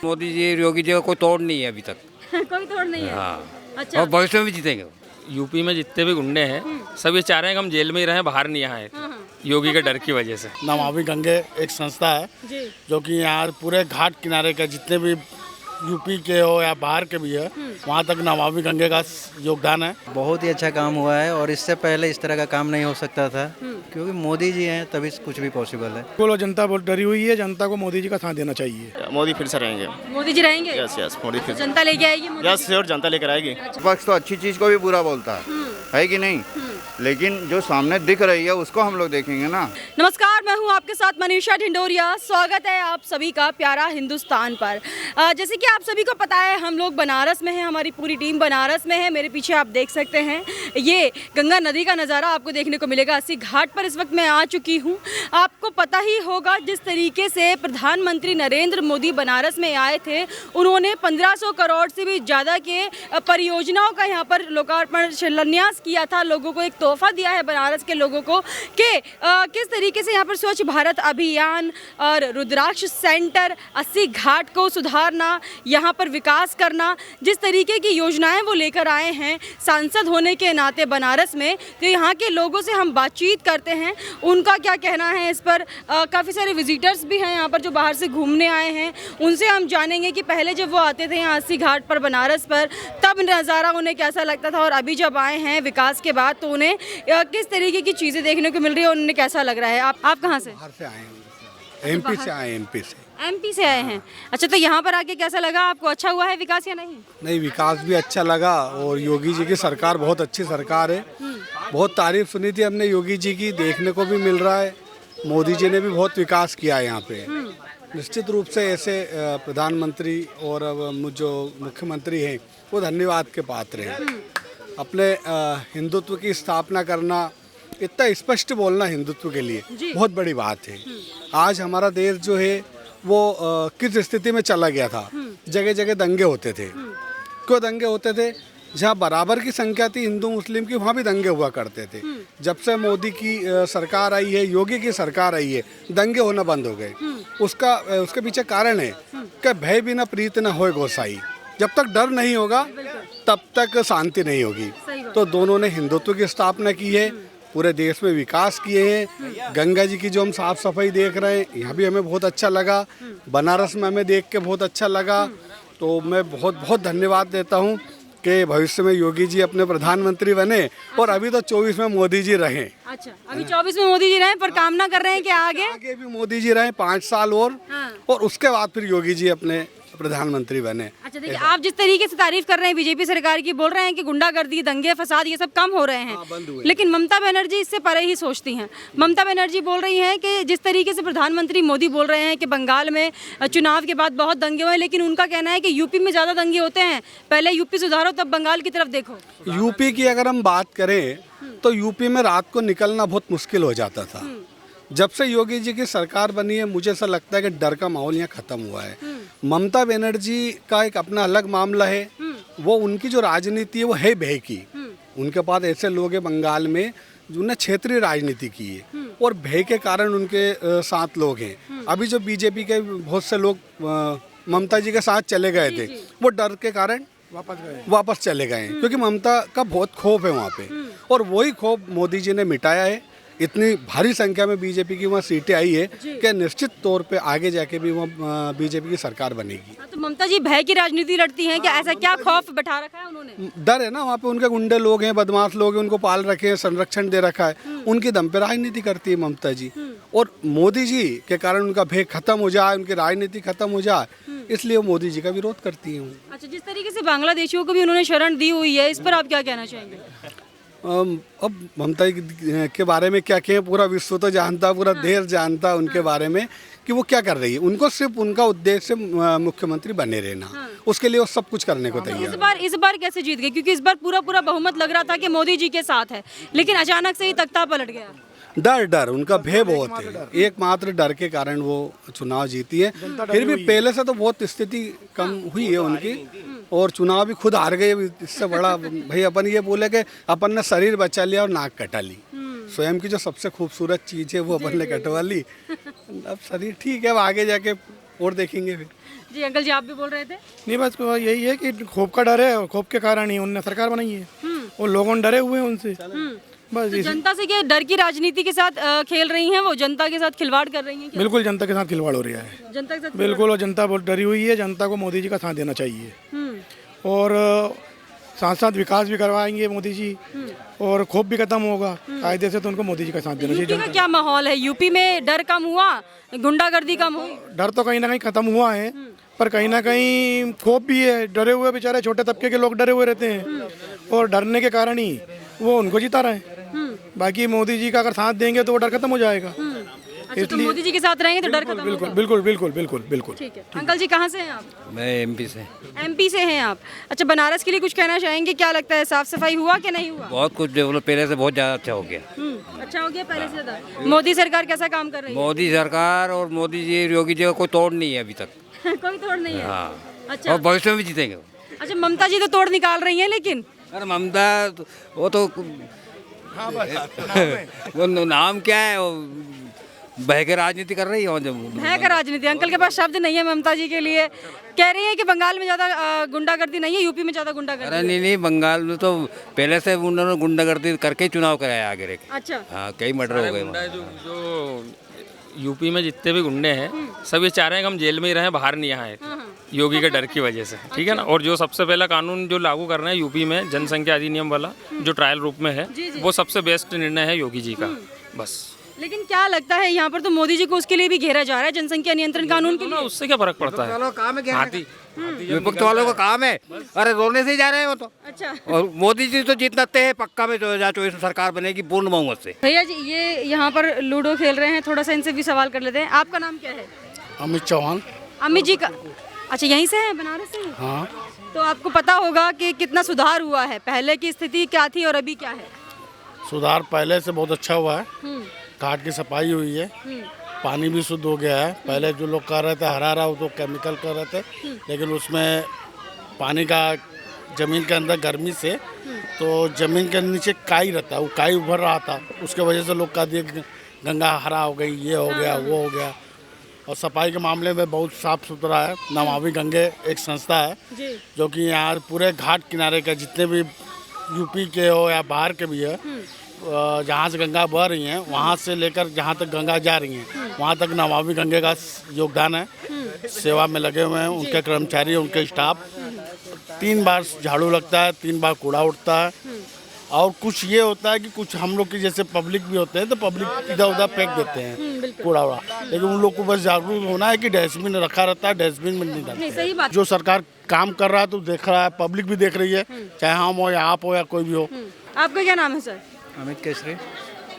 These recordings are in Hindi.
मोदी जी योगी जी का कोई तोड़ नहीं है अभी तक। कोई तोड़ नहीं है। हाँ, अच्छा। और भविष्य में भी जीतेंगे। यूपी में जितने भी गुंडे हैं सब ये चाह रहे हैं कि हम जेल में ही रहें, बाहर नहीं आए योगी के डर की वजह से। नमामि गंगे एक संस्था है जी। जो कि यहाँ पूरे घाट किनारे के जितने भी यूपी के हो या बाहर के भी है वहाँ तक नमामि गंगे का योगदान है। बहुत ही अच्छा काम हुआ है और इससे पहले इस तरह का काम नहीं हो सकता था क्योंकि मोदी जी हैं तभी कुछ भी पॉसिबल है। बोलो जनता बहुत डरी हुई है, जनता को मोदी जी का साथ देना चाहिए। मोदी फिर से रहेंगे। मोदी जी रहेंगे। यस यस मोदी फिर से। जनता लेके आएगी मोदी यस श्योर जनता लेकर आएगी। पक्ष तो अच्छी चीज़ को भी बुरा बोलता है कि नहीं, लेकिन जो सामने दिख रही है उसको हम लोग देखेंगे ना। नमस्कार, मैं हूं आपके साथ मनीषा ढिंडोरिया। स्वागत है आप सभी का प्यारा हिंदुस्तान पर। जैसे कि आप सभी को पता है हम लोग बनारस में हैं, हमारी पूरी टीम बनारस में है। मेरे पीछे आप देख सकते हैं ये गंगा नदी का नज़ारा आपको देखने को मिलेगा। अस्सी घाट पर इस वक्त मैं आ चुकी हूँ। आपको पता ही होगा जिस तरीके से प्रधानमंत्री नरेंद्र मोदी बनारस में आए थे, उन्होंने 1500 करोड़ से भी ज़्यादा के परियोजनाओं का यहाँ पर लोकार्पण शिलान्यास किया था। लोगों को एक तोहफा दिया है बनारस के लोगों को कि किस तरीके से यहाँ पर स्वच्छ भारत अभियान और रुद्राक्ष सेंटर, अस्सी घाट को सुधारना, यहाँ पर विकास करना, जिस तरीके की योजनाएं वो लेकर आए हैं सांसद होने के नाते बनारस में। तो यहाँ के लोगों से हम बातचीत करते हैं, उनका क्या कहना है इस पर। काफ़ी सारे विजिटर्स भी हैं यहाँ पर जो बाहर से घूमने आए हैं, उनसे हम जानेंगे कि पहले जब वो आते थे यहाँ अस्सी घाट पर बनारस पर तब नज़ारा उन्हें कैसा लगता था और अभी जब आए हैं विकास के बाद तो उन्हें किस तरीके की चीज़ें देखने को मिल रही है, उन्हें कैसा लग रहा है। आप कहाँ से? बाहर से आए हैं, एमपी से आए, एमपी से आए हैं। अच्छा, तो यहाँ पर आके कैसा लगा आपको? अच्छा हुआ है विकास या नहीं? नहीं, विकास भी अच्छा लगा और योगी जी की सरकार बहुत अच्छी सरकार है। बहुत तारीफ सुनी थी हमने योगी जी की, देखने को भी मिल रहा है। मोदी जी ने भी बहुत विकास किया है यहाँ पे। निश्चित रूप से ऐसे प्रधानमंत्री और जो मुख्यमंत्री हैं वो धन्यवाद के पात्र हैं। अपने हिंदुत्व की स्थापना करना, इतना स्पष्ट बोलना हिंदुत्व के लिए बहुत बड़ी बात है। आज हमारा देश जो है वो किस स्थिति में चला गया था। जगह जगह दंगे होते थे। क्यों दंगे होते थे? जहाँ बराबर की संख्या थी हिंदू मुस्लिम की, वहाँ भी दंगे हुआ करते थे। जब से मोदी की सरकार आई है, योगी की सरकार आई है, दंगे होना बंद हो गए। उसके पीछे कारण है कि भय बिना प्रीत न होए गोसाई। जब तक डर नहीं होगा तब तक शांति नहीं होगी। तो दोनों ने हिंदुत्व की स्थापना की है, पूरे देश में विकास किए हैं। गंगा जी की जो हम साफ सफाई देख रहे हैं, यहाँ भी हमें बहुत अच्छा लगा। बनारस में हमें देख के बहुत अच्छा लगा। तो मैं बहुत बहुत धन्यवाद देता हूँ कि भविष्य में योगी जी अपने प्रधानमंत्री बने और अभी तो 24 में मोदी जी रहें। अच्छा, अभी 24 में मोदी जी रहें, पर कामना कर रहे हैं कि आगे भी मोदी जी रहें 5 साल और उसके बाद फिर योगी जी अपने प्रधानमंत्री बने। अच्छा, देखिए आप जिस तरीके से तारीफ कर रहे हैं बीजेपी सरकार की, बोल रहे हैं कि गुंडागर्दी, दंगे फसाद ये सब कम हो रहे हैं, लेकिन ममता बनर्जी इससे परे ही सोचती हैं। ममता बनर्जी बोल रही हैं कि जिस तरीके से प्रधानमंत्री मोदी बोल रहे हैं कि बंगाल में चुनाव के बाद बहुत दंगे हुए, लेकिन उनका कहना है कि यूपी में ज़्यादा दंगे होते हैं, पहले यूपी सुधारो तब बंगाल की तरफ देखो। यूपी की अगर हम बात करें तो यूपी में रात को निकलना बहुत मुश्किल हो जाता था। जब से योगी जी की सरकार बनी है मुझे ऐसा लगता है कि डर का माहौल यहाँ खत्म हुआ है। ममता बनर्जी का एक अपना अलग मामला है। वो उनकी जो राजनीति है वो है भय की। उनके पास ऐसे लोग हैं बंगाल में जिन्होंने क्षेत्रीय राजनीति की है और भय के कारण उनके साथ लोग हैं। अभी जो बीजेपी के बहुत से लोग ममता जी के साथ चले गए थे वो डर के कारण वापस चले गए हैं, क्योंकि ममता का बहुत खौफ है वहाँ पे और वही खौफ मोदी जी ने मिटाया है। इतनी भारी संख्या में बीजेपी की वहाँ सीटें आई है कि निश्चित तौर पे आगे जाके भी वहाँ बीजेपी की सरकार बनेगी। तो ममता जी भय की राजनीति लड़ती हैं क्या? ऐसा क्या खौफ बैठा रखा है उन्होंने? डर है ना, वहाँ पे उनके गुंडे लोग हैं, बदमाश लोग हैं, उनको पाल रखे हैं, संरक्षण दे रखा है। उनकी दम पे राजनीति करती है ममता जी और मोदी जी के कारण उनका भय खत्म हो जाए, उनकी राजनीति खत्म हो जाए, इसलिए वो मोदी जी का विरोध करती है। अच्छा, जिस तरीके से बांग्लादेशियों को भी उन्होंने शरण दी हुई है, इस पर आप क्या कहना चाहेंगे? अब ममता के बारे में क्या कहें, पूरा विश्व तो जानता, पूरा देश जानता उनके बारे में कि वो क्या कर रही है। उनको सिर्फ उनका उद्देश्य मुख्यमंत्री बने रहना, उसके लिए वो सब कुछ करने को तैयार। इस बार कैसे जीत गए? क्योंकि इस बार पूरा बहुमत लग रहा था कि मोदी जी के साथ है, लेकिन अचानक से ही तख्ता पलट गया। डर उनका भय बहुत है। एकमात्र डर के कारण वो चुनाव जीती है। फिर भी पहले से तो बहुत स्थिति कम हुई है उनकी और चुनाव भी खुद हार गए। इससे बड़ा भाई अपन ये बोले कि अपन ने शरीर बचा लिया और नाक कटा ली। स्वयं की जो सबसे खूबसूरत चीज़ है वो अपन ने कटवा ली। अब शरीर ठीक है, अब आगे जाके और देखेंगे फिर। जी अंकल जी आप भी बोल रहे थे। नहीं बस यही है कि खौफ का डर है और खौफ के कारण ही उन्होंने सरकार बनाई है और लोगों डरे हुए हैं उनसे बस तो जनता से क्या डर की राजनीति के साथ खेल रही हैं, वो जनता के साथ खिलवाड़ कर रही हैं क्या? बिल्कुल जनता के साथ खिलवाड़ हो रहा है जनता के साथ बिल्कुल। और जनता बहुत डरी हुई है, जनता को मोदी जी का साथ देना चाहिए और साथ साथ विकास भी करवाएंगे मोदी जी और खौफ भी खत्म होगा कायदे से, तो उनको मोदी जी का साथ देना चाहिए। यूपी का क्या माहौल है? यूपी में डर कम हुआ, गुंडागर्दी कम हुई? डर तो कहीं ना कहीं खत्म हुआ है पर कहीं ना कहीं खौफ भी है, डरे हुए बेचारे छोटे तबके के लोग डरे हुए रहते हैं और डरने के कारण ही वो उनको जिता रहे हैं। बाकी मोदी जी का अगर साथ देंगे तो वो डर खत्म हो जाएगा। अच्छा तो मोदी जी के साथ रहेंगे तो डर खत्म बिल्कुल होगा। बिल्कुल बिल्कुल बिल्कुल बिल्कुल। ठीक है अंकल जी कहाँ से हैं आप? मैं एमपी से। एमपी से हैं आप। अच्छा बनारस के लिए कुछ कहना चाहेंगे? क्या लगता है साफ सफाई हुआ कि नहीं हुआ? बहुत कुछ डेवलप पहले से बहुत ज़्यादा अच्छा हो गया। अच्छा हो गया पहले से ज्यादा। मोदी सरकार कैसा काम कर रही मोदी सरकार और मोदी जी योगी जी का कोई तोड़ नहीं है अभी तक। है? कोई तोड़ नहीं है। हाँ अच्छा और भविष्य में भी जीतेंगे वो। अच्छा ममता जी तो तोड़ निकाल रही हैं लेकिन अरे ममता वो तो वो नाम क्या है, वो बह के राजनीति कर रही है। है का राजनीति? अंकल के पास शब्द नहीं है ममता जी के लिए। कह रही है कि बंगाल में ज्यादा गुंडागर्दी नहीं है, यूपी में ज्यादा गुंडागर्दी अरे है। नहीं बंगाल में तो पहले से उन्होंने गुंडागर्दी करके ही चुनाव कराया आगे रह के। अच्छा हाँ कई मर्डर हो गए वहाँ। जो यूपी में जितने भी गुंडे हैं सब ये चाह रहे हैं कि हम जेल में ही रहें, बाहर नहीं आए योगी के डर की वजह से, ठीक है ना। और जो सबसे पहला कानून जो लागू कर रहे हैं यूपी में जनसंख्या अधिनियम वाला जो ट्रायल रूप में है, वो सबसे बेस्ट निर्णय है योगी जी का। बस लेकिन क्या लगता है यहाँ पर तो मोदी जी को उसके लिए भी घेरा जा रहा है, जनसंख्या नियंत्रण कानून के ना लिए। उससे क्या फर्क पड़ता है? हाथी विपक्ष वालों का काम है, अरे रोने से ही जा रहे हैं वो तो। अच्छा और मोदी जी तो जीतते हैं पक्का में 2024 में सरकार बनेगी पूर्ण बहुमत से। भैया जी ये यहाँ पर लूडो खेल रहे हैं, थोड़ा सा इनसे भी सवाल कर लेते हैं। आपका नाम क्या है? अमित चौहान। अमित जी का अच्छा यहीं से है, बनारस से हैं? हाँ तो आपको पता होगा कि कितना सुधार हुआ है, पहले की स्थिति क्या थी और अभी क्या है? सुधार पहले से बहुत अच्छा हुआ है, घाट की सफाई हुई है, पानी भी शुद्ध हो गया है। पहले जो लोग कर रहे थे हरा हरा वो तो केमिकल कर रहे थे, लेकिन उसमें पानी का ज़मीन के अंदर गर्मी से तो ज़मीन के नीचे काई रहता है, वो काई उभर रहा था, उसके वजह से लोग कह दिए कि गंगा हरा हो गई, ये हो गया वो हो गया। और सफाई के मामले में बहुत साफ सुथरा है। नमामि गंगे एक संस्था है जो कि यहाँ पूरे घाट किनारे के जितने भी यूपी के हो या बाहर के भी है, जहाँ से गंगा बह रही हैं वहाँ से लेकर जहाँ तक गंगा जा रही हैं वहाँ तक नमामि गंगे का योगदान है। सेवा में लगे हुए हैं उनके कर्मचारी, उनके स्टाफ। 3 बार झाड़ू लगता है, 3 बार कूड़ा उठता है। और कुछ ये होता है कि कुछ हम लोग की जैसे पब्लिक भी होते हैं तो पब्लिक इधर उधर फेंक देते हैं कूड़ा उड़ा, लेकिन उन लोग को बस जागरूक होना है कि डस्टबिन रखा रहता है, डस्टबिन में नहीं डालते। सही बात। जो सरकार काम कर रहा है तो देख रहा है, पब्लिक भी देख रही है, चाहे हम हो या आप हो या कोई भी हो। आपका क्या नाम है सर? अमित केसरी।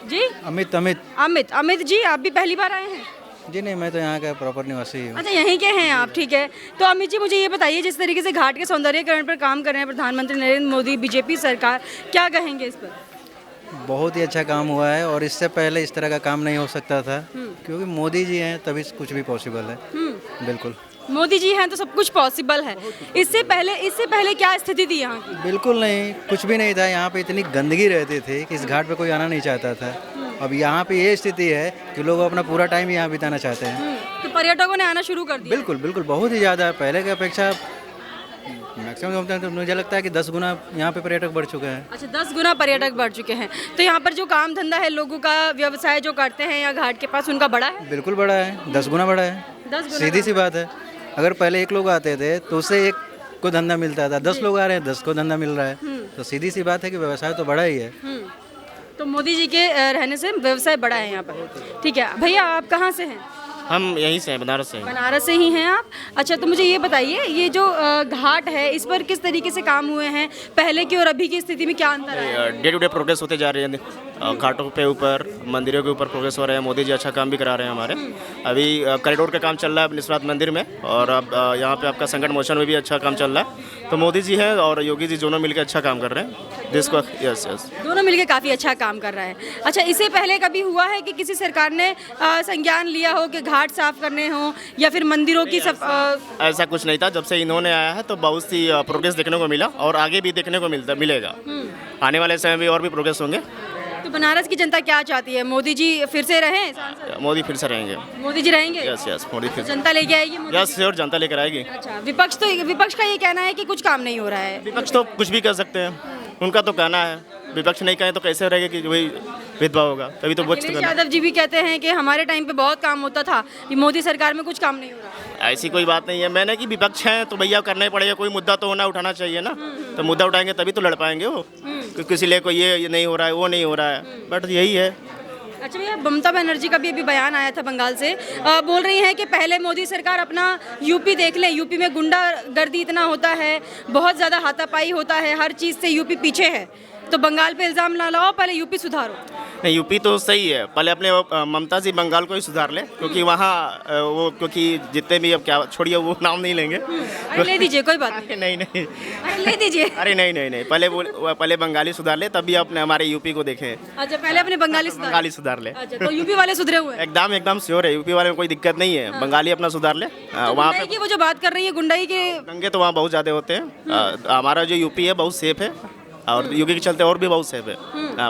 जी अमित अमित अमित जी आप भी पहली बार आए हैं? जी नहीं, मैं तो यहाँ का प्रॉपर निवासी हूँ। अच्छा यहीं के हैं आप, ठीक है। तो अमित जी मुझे ये बताइए जिस तरीके से घाट के सौंदर्यीकरण पर काम कर रहे हैं प्रधानमंत्री नरेंद्र मोदी, बीजेपी सरकार, क्या कहेंगे इस पर? बहुत ही अच्छा काम हुआ है और इससे पहले इस तरह का काम नहीं हो सकता था, क्योंकि मोदी जी हैं तभी कुछ भी पॉसिबल है। बिल्कुल मोदी जी हैं तो सब कुछ पॉसिबल है। इससे पहले क्या स्थिति थी यहाँ की? बिल्कुल नहीं, कुछ भी नहीं था। यहाँ पे इतनी गंदगी रहती थी कि इस घाट पे कोई आना नहीं चाहता था। अब यहाँ पे ये स्थिति है कि लोग अपना पूरा टाइम यहाँ बिताना चाहते हैं। तो पर्यटकों ने आना शुरू कर दिया? बिल्कुल बिल्कुल, बहुत ही ज़्यादा। पहले की अपेक्षा मैक्सिमम तो मुझे लगता है कि 10 गुना यहाँ पे पर्यटक बढ़ चुके हैं। अच्छा 10 गुना पर्यटक बढ़ चुके हैं। तो यहाँ पर जो काम धंधा है लोगों का, व्यवसाय जो करते हैं या घाट के पास, उनका बड़ा है? बिल्कुल बड़ा है, 10 गुना बड़ा है। 10 गुना सीधी सी बात है। अगर पहले 1 लोग आते थे तो उससे 1 को धंधा मिलता था, 10 लोग आ रहे हैं 10 को धंधा मिल रहा है। तो सीधी सी बात है कि व्यवसाय तो बड़ा ही है। तो मोदी जी के रहने से व्यवसाय बड़ा है यहाँ पर। ठीक है भैया आप कहाँ से हैं? हम यहीं से हैं, बनारस से हैं। बनारस से ही हैं आप? अच्छा तो मुझे ये बताइए ये जो घाट है इस पर किस तरीके से काम हुए हैं, पहले की और अभी की स्थिति में क्या अंतर है? डे टू डे प्रोग्रेस होते जा रहे हैं, घाटों पे ऊपर, मंदिरों के ऊपर प्रोग्रेस हो रहे हैं। मोदी जी अच्छा काम भी करा रहे हैं हमारे। अभी कॉरिडोर का काम चल रहा है निस्वात मंदिर में, और अब यहाँ पे आपका संकट मोचन में भी अच्छा काम चल रहा है। तो मोदी जी हैं और योगी जी दोनों मिलकर अच्छा काम कर रहे हैं देश को। यस यस, दोनों मिलकर काफ़ी अच्छा काम कर रहा है। अच्छा इससे पहले कभी हुआ है कि किसी सरकार ने संज्ञान लिया हो कि घाट साफ करने हो या फिर मंदिरों की ऐसा कुछ नहीं था। जब से इन्होंने आया है तो बहुत सी प्रोग्रेस देखने को मिला और आगे भी देखने को मिलेगा। आने वाले समय में और भी प्रोग्रेस होंगे। तो बनारस की जनता क्या चाहती है? मोदी जी फिर से रहें सांसद? मोदी फिर से रहेंगे। मोदी जी रहेंगे? यस यस, मोदी फिर से। जनता लेके आएगी मोदी यस श्योर, जनता लेकर आएगी। अच्छा, विपक्ष का ये कहना है कि कुछ काम नहीं हो रहा है। विपक्ष तो कुछ भी कर सकते हैं, उनका तो कहना है। विपक्ष नहीं कहे तो कैसे रहेगा कि वही भेदभाव होगा, तभी तो विपक्ष अखिलेश यादव जी भी कहते हैं कि हमारे टाइम पे बहुत काम होता था, ये मोदी सरकार में कुछ काम नहीं हो रहा। ऐसी कोई बात नहीं है। मैंने कि विपक्ष हैं तो भैया करना ही पड़ेगा, कोई मुद्दा तो होना, उठाना चाहिए ना। तो मुद्दा उठाएंगे तभी तो लड़ पाएंगे वो, किसी लिए कोई ये नहीं हो रहा है, वो नहीं हो रहा है, बट यही है। अच्छा भैया, ममता बनर्जी का भी अभी बयान आया था बंगाल से, बोल रही हैं कि पहले मोदी सरकार अपना यूपी देख ले, यूपी में गुंडागर्दी इतना होता है, बहुत ज़्यादा हाथापाई होता है, हर चीज़ से यूपी पीछे है, तो बंगाल पे इल्ज़ाम ना लगाओ, पहले यूपी सुधारो। नहीं, यूपी तो सही है, पहले अपने ममता जी बंगाल को ही सुधार ले, क्योंकि वहाँ वो, क्योंकि जितने भी, अब क्या छोड़िए वो नाम नहीं लेंगे। अरे ले दीजिए, कोई बात नहीं। नहीं नहीं, अरे ले दीजिए। अरे नहीं नहीं नहीं, पहले बंगाली सुधार ले, तभी अपने हमारे यूपी को देखें। अच्छा, पहले अपने बंगाली सुधार ले। अच्छा, तो यूपी वाले सुधरे हुए हैं? एकदम श्योर है, यूपी वाले में कोई दिक्कत नहीं है। बंगाली अपना सुधार ले। वहाँ पे की वो जो बात कर रही है गुंडाई के, दंगे तो वहाँ बहुत ज़्यादा होते हैं। हमारा जो यूपी है बहुत सेफ है, और योगी के चलते और भी बहुत सेफ है।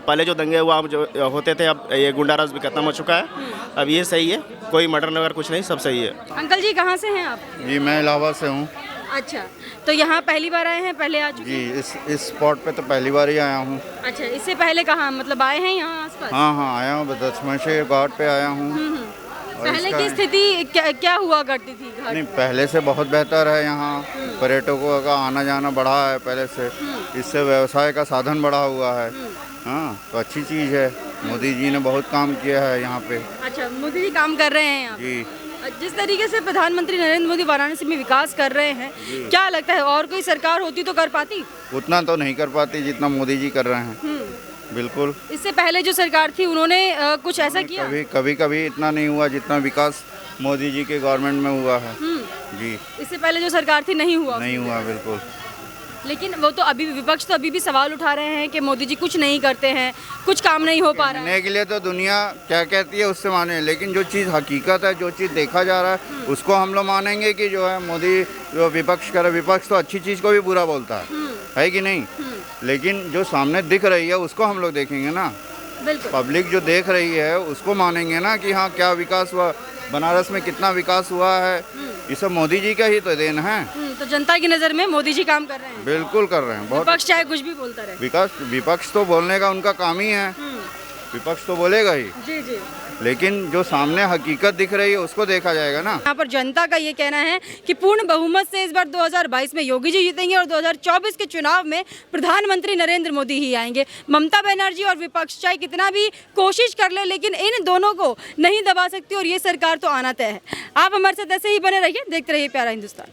पहले जो दंगे हुआ जो होते थे, अब ये गुंडाराज भी खत्म हो चुका है, अब ये सही है, कोई मर्डर वगैरह कुछ नहीं, सब सही है। अंकल जी कहाँ से हैं आप? जी मैं इलाहाबाद से हूँ। अच्छा, तो यहाँ पहली बार आए हैं, पहले आ चुके जी हैं? इस स्पॉट पे तो पहली बार ही आया हूँ। अच्छा, इससे पहले कहाँ मतलब आए हैं यहाँ आसपास? हाँ आया हूँ, दशमेश घाट पे आया हूँ। और पहले इसका- की स्थिति क्या हुआ करती थी घाट? नहीं, पहले से बहुत बेहतर है यहाँ। पर्यटकों का आना जाना बढ़ा है पहले से, इससे व्यवसाय का साधन बढ़ा हुआ है। हाँ, तो अच्छी चीज़ है, मोदी जी ने बहुत काम किया है यहाँ पे। अच्छा, मोदी जी काम कर रहे हैं यहाँ? जी जिस तरीके से प्रधानमंत्री नरेंद्र मोदी वाराणसी में विकास कर रहे हैं, क्या लगता है और कोई सरकार होती तो कर पाती? उतना तो नहीं कर पाती जितना मोदी जी कर रहे हैं। बिल्कुल। इससे पहले जो सरकार थी उन्होंने कुछ ऐसा किया? कभी इतना नहीं हुआ जितना विकास मोदी जी के गवर्नमेंट में हुआ है। जी, इससे पहले जो सरकार थी नहीं हुआ? नहीं हुआ बिल्कुल। लेकिन वो तो अभी विपक्ष तो अभी भी सवाल उठा रहे हैं कि मोदी जी कुछ नहीं करते हैं, कुछ काम नहीं हो पा रहा है। कहने के लिए तो दुनिया क्या कहती है उससे माने, लेकिन जो चीज़ हकीकत है, जो चीज़ देखा जा रहा है, उसको हम लोग मानेंगे कि जो है मोदी जो विपक्ष करे, विपक्ष तो अच्छी चीज़ को भी बुरा बोलता है कि नहीं? लेकिन जो सामने दिख रही है उसको हम लोग देखेंगे ना। बिल्कुल। पब्लिक जो देख रही है उसको मानेंगे ना कि हाँ क्या विकास हुआ, बनारस में कितना विकास हुआ है, ये सब मोदी जी का ही तो देन है। तो जनता की नज़र में मोदी जी काम कर रहे हैं? बिल्कुल कर रहे हैं। बहुत विपक्ष चाहे कुछ भी बोलता रहे। विपक्ष तो बोलने का उनका काम ही है, विपक्ष तो बोलेगा ही। जी जी। लेकिन जो सामने हकीकत दिख रही है उसको देखा जाएगा ना। यहाँ पर जनता का ये कहना है कि पूर्ण बहुमत से इस बार 2022 में योगी जी जीतेंगे और 2024 के चुनाव में प्रधानमंत्री नरेंद्र मोदी ही आएंगे। ममता बनर्जी और विपक्ष चाहे कितना भी कोशिश कर ले, लेकिन इन दोनों को नहीं दबा सकती और ये सरकार तो आना तय है। आप हमारे साथ ऐसे ही बने रहिए, देखते रहिए प्यारा हिंदुस्तान।